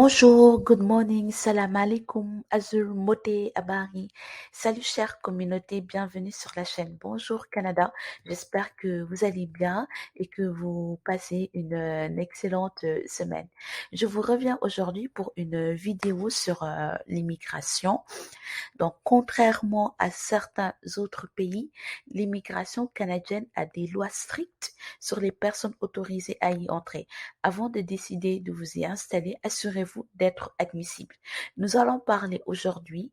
Bonjour, good morning, salam alaikum, azul, moté, abari. Salut chère communauté, bienvenue sur la chaîne Bonjour Canada. J'espère que vous allez bien et que vous passez une excellente semaine. Je vous reviens aujourd'hui pour une vidéo sur l'immigration. Donc, contrairement à certains autres pays, l'immigration canadienne a des lois strictes sur les personnes autorisées à y entrer. Avant de décider de vous y installer, assurez-vous d'être admissible. Nous allons parler aujourd'hui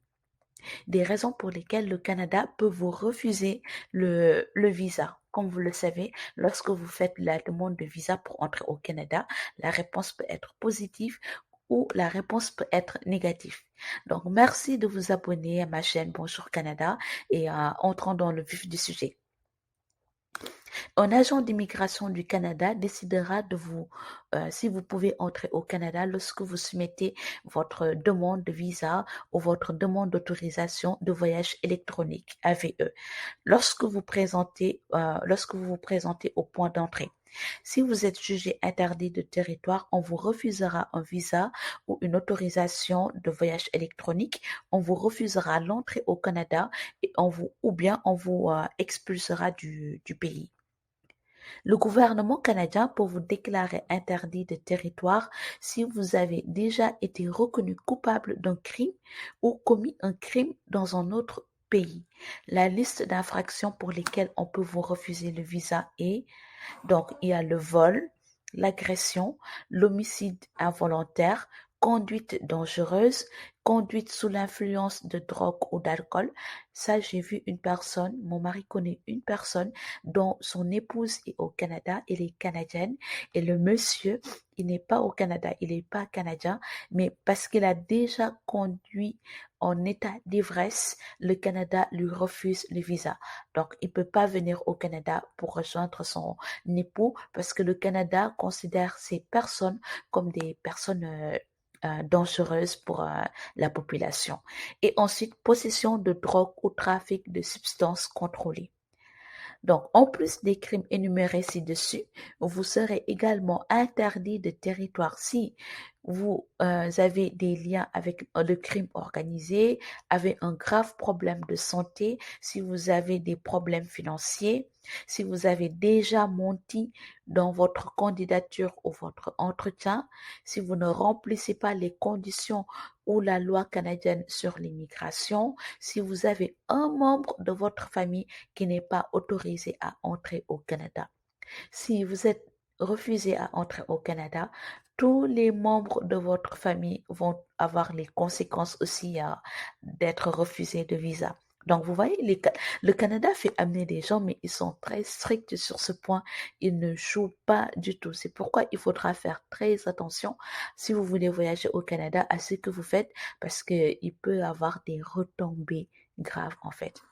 des raisons pour lesquelles le Canada peut vous refuser le visa. Comme vous le savez, lorsque vous faites la demande de visa pour entrer au Canada, la réponse peut être positive ou la réponse peut être négative. Donc, merci de vous abonner à ma chaîne Bonjour Canada et entrons dans le vif du sujet. Un agent d'immigration du Canada décidera de vous, si vous pouvez entrer au Canada lorsque vous soumettez votre demande de visa ou votre demande d'autorisation de voyage électronique, AVE, lorsque vous vous présentez au point d'entrée. Si vous êtes jugé interdit de territoire, on vous refusera un visa ou une autorisation de voyage électronique, on vous refusera l'entrée au Canada et ou bien on vous expulsera du pays. Le gouvernement canadien peut vous déclarer interdit de territoire si vous avez déjà été reconnu coupable d'un crime ou commis un crime dans un autre pays. La liste d'infractions pour lesquelles on peut vous refuser le visa est, donc il y a le vol, l'agression, l'homicide involontaire, conduite dangereuse, conduite sous l'influence de drogue ou d'alcool. Ça, j'ai vu une personne, mon mari connaît une personne dont son épouse est au Canada, elle est canadienne, et le monsieur, il n'est pas au Canada, il n'est pas canadien, mais parce qu'il a déjà conduit en état d'ivresse, le Canada lui refuse le visa. Donc, il ne peut pas venir au Canada pour rejoindre son époux parce que le Canada considère ces personnes comme des personnes dangereuses pour la population. Et ensuite, possession de drogue ou trafic de substances contrôlées. Donc, en plus des crimes énumérés ci-dessus, vous serez également interdit de territoire si vous avez des liens avec le crime organisé, avez un grave problème de santé, si vous avez des problèmes financiers, si vous avez déjà menti dans votre candidature ou votre entretien, si vous ne remplissez pas les conditions ou la loi canadienne sur l'immigration, si vous avez un membre de votre famille qui n'est pas autorisé à entrer au Canada. Si vous êtes refusé à entrer au Canada, tous les membres de votre famille vont avoir les conséquences aussi d'être refusés de visa. Donc, vous voyez, le Canada fait amener des gens, mais ils sont très stricts sur ce point. Ils ne jouent pas du tout. C'est pourquoi il faudra faire très attention si vous voulez voyager au Canada à ce que vous faites, parce qu'il peut y avoir des retombées graves, en fait.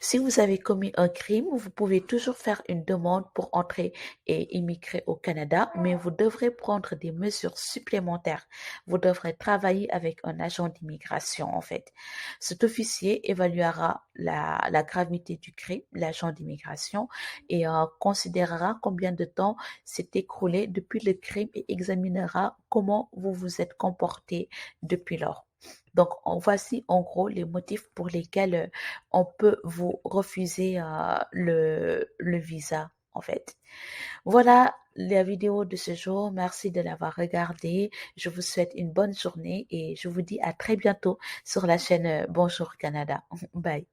Si vous avez commis un crime, vous pouvez toujours faire une demande pour entrer et immigrer au Canada, mais vous devrez prendre des mesures supplémentaires. Vous devrez travailler avec un agent d'immigration, en fait. Cet officier évaluera la gravité du crime, l'agent d'immigration, et considérera combien de temps s'est écoulé depuis le crime et examinera comment vous vous êtes comporté depuis lors. Donc, voici en gros les motifs pour lesquels on peut vous refuser le visa, en fait. Voilà la vidéo de ce jour. Merci de l'avoir regardée. Je vous souhaite une bonne journée et je vous dis à très bientôt sur la chaîne Bonjour Canada. Bye.